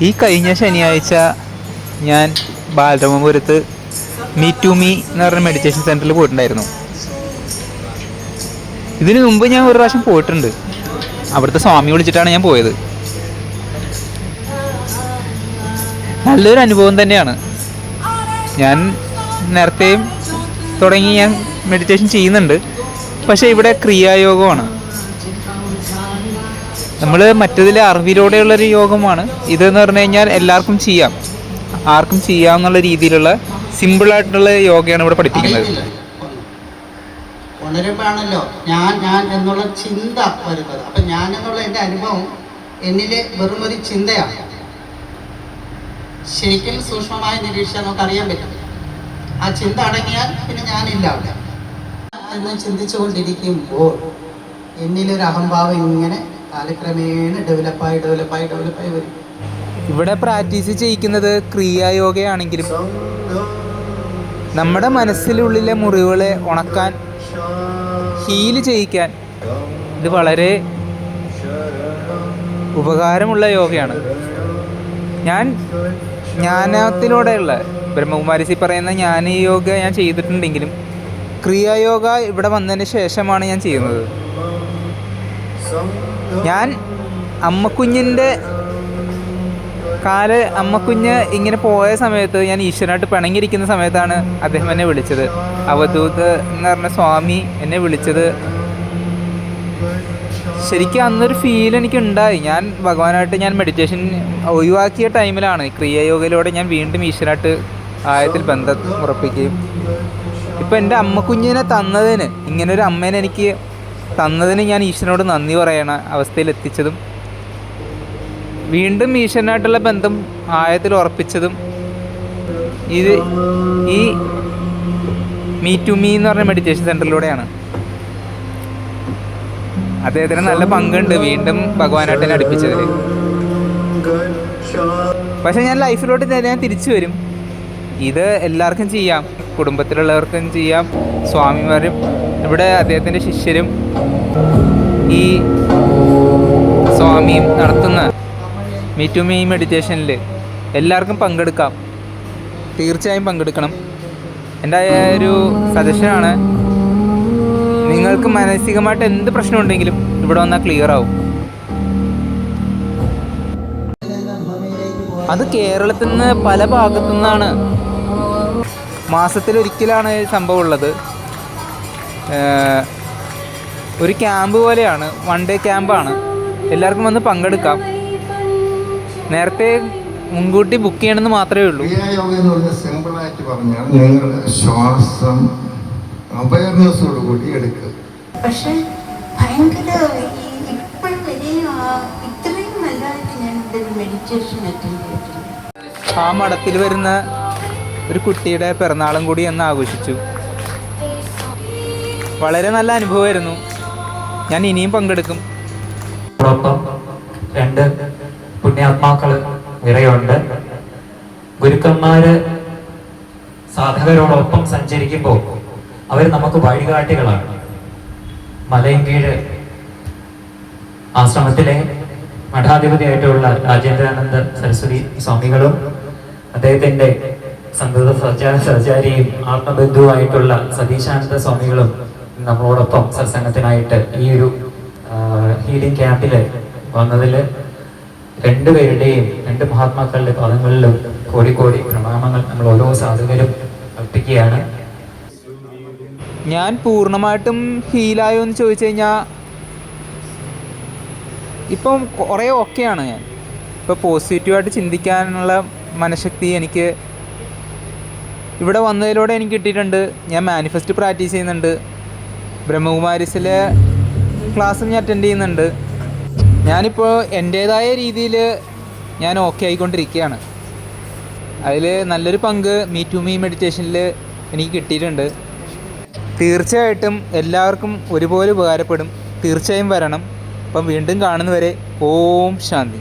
ഈ കഴിഞ്ഞ ശനിയാഴ്ച ഞാൻ ബാലരാമപുരത്ത് മീറ്റ് ടു മീ എന്ന് പറഞ്ഞ മെഡിറ്റേഷൻ സെൻറ്ററിൽ പോയിട്ടുണ്ടായിരുന്നു. ഇതിനു മുമ്പ് ഞാൻ ഒരു പ്രാവശ്യം പോയിട്ടുണ്ട്. അവിടുത്തെ സ്വാമി വിളിച്ചിട്ടാണ് ഞാൻ പോയത്. നല്ലൊരു അനുഭവം തന്നെയാണ്. ഞാൻ നേരത്തെയും തുടങ്ങി ഞാൻ മെഡിറ്റേഷൻ ചെയ്യുന്നുണ്ട്. പക്ഷേ ഇവിടെ ക്രിയായോഗമാണ്. നമ്മൾ മറ്റതിലെ അറിവിലൂടെയുള്ളൊരു യോഗമാണ്. ഇതെന്ന് പറഞ്ഞു കഴിഞ്ഞാൽ എല്ലാവർക്കും ചെയ്യാം, ആർക്കും ചെയ്യാമെന്നുള്ള രീതിയിലുള്ള സിമ്പിളായിട്ടുള്ള യോഗയാണ് ഇവിടെ പഠിപ്പിക്കുന്നത്. ഉണരുമ്പോഴാണല്ലോ ഞാൻ ഞാൻ എന്നുള്ള ചിന്ത വരുന്നത്. അപ്പം ഞാൻ എന്നുള്ള എൻ്റെ അനുഭവം എന്നിലെ വെറും ഒരു ചിന്തയാണ്. ശരിക്കും സൂക്ഷ്മമായി നിരീക്ഷിച്ചാൽ നമുക്കറിയാൻ പറ്റും. ആ ചിന്ത അടങ്ങിയാൽ പിന്നെ ഞാനില്ല അവിടെ എന്ന് ചിന്തിച്ചുകൊണ്ടിരിക്കുമ്പോൾ എന്നിലൊരു അഹംഭാവം ഇങ്ങനെ കാലക്രമേണ ഡെവലപ്പായി വരും. ഇവിടെ പ്രാക്ടീസ് ചെയ്യിക്കുന്നത് ക്രിയായോഗയാണെങ്കിലും നമ്മുടെ മനസ്സിലുള്ളിലെ മുറിവുകളെ ഉണക്കാൻ, ഹീല് ചെയ്യിക്കാൻ ഇത് വളരെ ഉപകാരമുള്ള യോഗയാണ്. ഞാൻ ജ്ഞാനത്തിലൂടെയുള്ള ബ്രഹ്മകുമാരിസി പറയുന്ന ജ്ഞാന യോഗ ഞാൻ ചെയ്തിട്ടുണ്ടെങ്കിലും ക്രിയായോഗ ഇവിടെ വന്നതിന് ശേഷമാണ് ഞാൻ ചെയ്യുന്നത്. ഞാൻ അമ്മക്കുഞ്ഞിൻ്റെ അമ്മക്കുഞ്ഞ് ഇങ്ങനെ പോയ സമയത്ത്, ഞാൻ ഈശ്വരനായിട്ട് പിണങ്ങിയിരിക്കുന്ന സമയത്താണ് അദ്ദേഹം എന്നെ വിളിച്ചത്. അവധൂത് എന്ന് പറഞ്ഞ സ്വാമി എന്നെ വിളിച്ചത്. ശരിക്കും അന്നൊരു ഫീൽ എനിക്കുണ്ടായി. ഞാൻ ഭഗവാനായിട്ട് ഞാൻ മെഡിറ്റേഷൻ ഒഴിവാക്കിയ ടൈമിലാണ് ക്രിയായോഗയിലൂടെ ഞാൻ വീണ്ടും ഈശ്വരനായിട്ട് ആയത്തിൽ ബന്ധം ഉറപ്പിക്കുകയും ഇപ്പം എൻ്റെ അമ്മക്കുഞ്ഞിനെ തന്നതിന്, ഇങ്ങനൊരു അമ്മേനെ എനിക്ക് തന്നതിന് ഞാൻ ഈശ്വരനോട് നന്ദി പറയണ അവസ്ഥയിലെത്തിച്ചതും വീണ്ടും ഈശ്വരനായിട്ടുള്ള ബന്ധം ആയത്തിൽ ഉറപ്പിച്ചതും ഇത് ഈ മീറ്റ് ടു മീ എന്ന് പറഞ്ഞ മെഡിറ്റേഷൻ സെൻറ്ററിലൂടെയാണ്. അദ്ദേഹത്തിന് നല്ല പങ്കുണ്ട് വീണ്ടും ഭഗവാനായിട്ട് എന്നെ അടുപ്പിച്ചതിൽ. പക്ഷെ ഞാൻ ലൈഫിലോട്ട് ഞാൻ തിരിച്ചു വരും. ഇത് എല്ലാവർക്കും ചെയ്യാം, കുടുംബത്തിലുള്ളവർക്കും ചെയ്യാം. സ്വാമിമാരും ഇവിടെ അദ്ദേഹത്തിൻ്റെ ശിഷ്യരും ഈ സ്വാമിയും നടത്തുന്ന മീറ്റ് ടു മീ മെഡിറ്റേഷനിൽ എല്ലാവർക്കും പങ്കെടുക്കാം. തീർച്ചയായും പങ്കെടുക്കണം. എൻ്റെ ഒരു സജഷനാണ്. നിങ്ങൾക്ക് മാനസികമായിട്ട് എന്ത് പ്രശ്നമുണ്ടെങ്കിലും ഇവിടെ വന്നാൽ ക്ലിയർ ആവും. അത് കേരളത്തിൽ നിന്ന് പല ഭാഗത്തു നിന്നാണ്. മാസത്തിലൊരിക്കലാണ് സംഭവം ഉള്ളത്. ഒരു ക്യാമ്പ് പോലെയാണ്, 1 ഡേ ക്യാമ്പാണ്. എല്ലാവർക്കും വന്ന് പങ്കെടുക്കാം. നേരത്തെ മുൻകൂട്ടി ബുക്ക് ചെയ്യണമെന്ന് മാത്രമേ ഉള്ളൂ. ക്രിയായോഗ എന്ന് പറഞ്ഞാൽ സിമ്പിളായിട്ട് പറഞ്ഞാൽ നിങ്ങൾ ശ്വാസം അവയർനെസ്സോട് കൂടി എടുക്കുക. പക്ഷേ ഭയങ്കര ഇപ്പോഴും വരെ ഇത്രയും നല്ലതായിട്ട് ഞാൻ ഒരു മെഡിറ്റേഷൻ അറ്റൻഡ് ചെയ്തിട്ടുണ്ട്. ആ മഠത്തിൽ വരുന്ന ഒരു കുട്ടിയുടെ പിറന്നാളും കൂടി അന്ന് ആഘോഷിച്ചു. വളരെ നല്ല അനുഭവമായിരുന്നു. ഞാൻ ഇനിയും പങ്കെടുക്കും. രണ്ട് പുണ്യാത്മാക്കള് നിറയുണ്ട്. ഗുരുക്കന്മാര് സാധകരോടൊപ്പം സഞ്ചരിക്കുമ്പോൾ അവർ നമുക്ക് വഴികാട്ടികളാണ്. മലയൻകീഴ് ആശ്രമത്തിലെ മഠാധിപതിയായിട്ടുള്ള രാജേന്ദ്രാനന്ദ സരസ്വതി സ്വാമികളും അദ്ദേഹത്തിന്റെ സംഗീത സഹചാരിയും ആത്മബന്ധുവായിട്ടുള്ള സതീശാനന്ദ സ്വാമികളും നമ്മളോടൊപ്പം സത്സംഗത്തിനായിട്ട് ഈ ഒരു ഹീലിംഗ് ക്യാമ്പില് വന്നതിൽ രണ്ടുപേരുടെയും, 2 മഹാത്മാക്കളുടെ പദങ്ങളിലും കോടി പ്രണാമങ്ങൾ നമ്മൾ ഓരോ സാധകരും അർപ്പിക്കുകയാണ്. ഞാൻ പൂർണ്ണമായിട്ടും ഹീലായോ എന്ന് ചോദിച്ചു കഴിഞ്ഞാൽ ഇപ്പം കുറേ ഓക്കെയാണ്. ഞാൻ ഇപ്പോൾ പോസിറ്റീവായിട്ട് ചിന്തിക്കാനുള്ള മനഃശക്തി എനിക്ക് ഇവിടെ വന്നതിലൂടെ എനിക്ക് കിട്ടിയിട്ടുണ്ട്. ഞാൻ മാനിഫെസ്റ്റ് പ്രാക്ടീസ് ചെയ്യുന്നുണ്ട്. ബ്രഹ്മകുമാരിസിലെ ക്ലാസ്സും ഞാൻ അറ്റൻഡ് ചെയ്യുന്നുണ്ട്. ഞാനിപ്പോൾ എൻ്റേതായ രീതിയിൽ ഞാൻ ഓക്കെ ആയിക്കൊണ്ടിരിക്കുകയാണ്. അതിൽ നല്ലൊരു പങ്ക് മീറ്റ് ടു മീ മെഡിറ്റേഷനിൽ എനിക്ക് കിട്ടിയിട്ടുണ്ട്. തീർച്ചയായിട്ടും എല്ലാവർക്കും ഒരുപോലെ ഉപകാരപ്പെടും. തീർച്ചയായും വരണം. അപ്പം വീണ്ടും കാണുന്നവരെ ഓം ശാന്തി.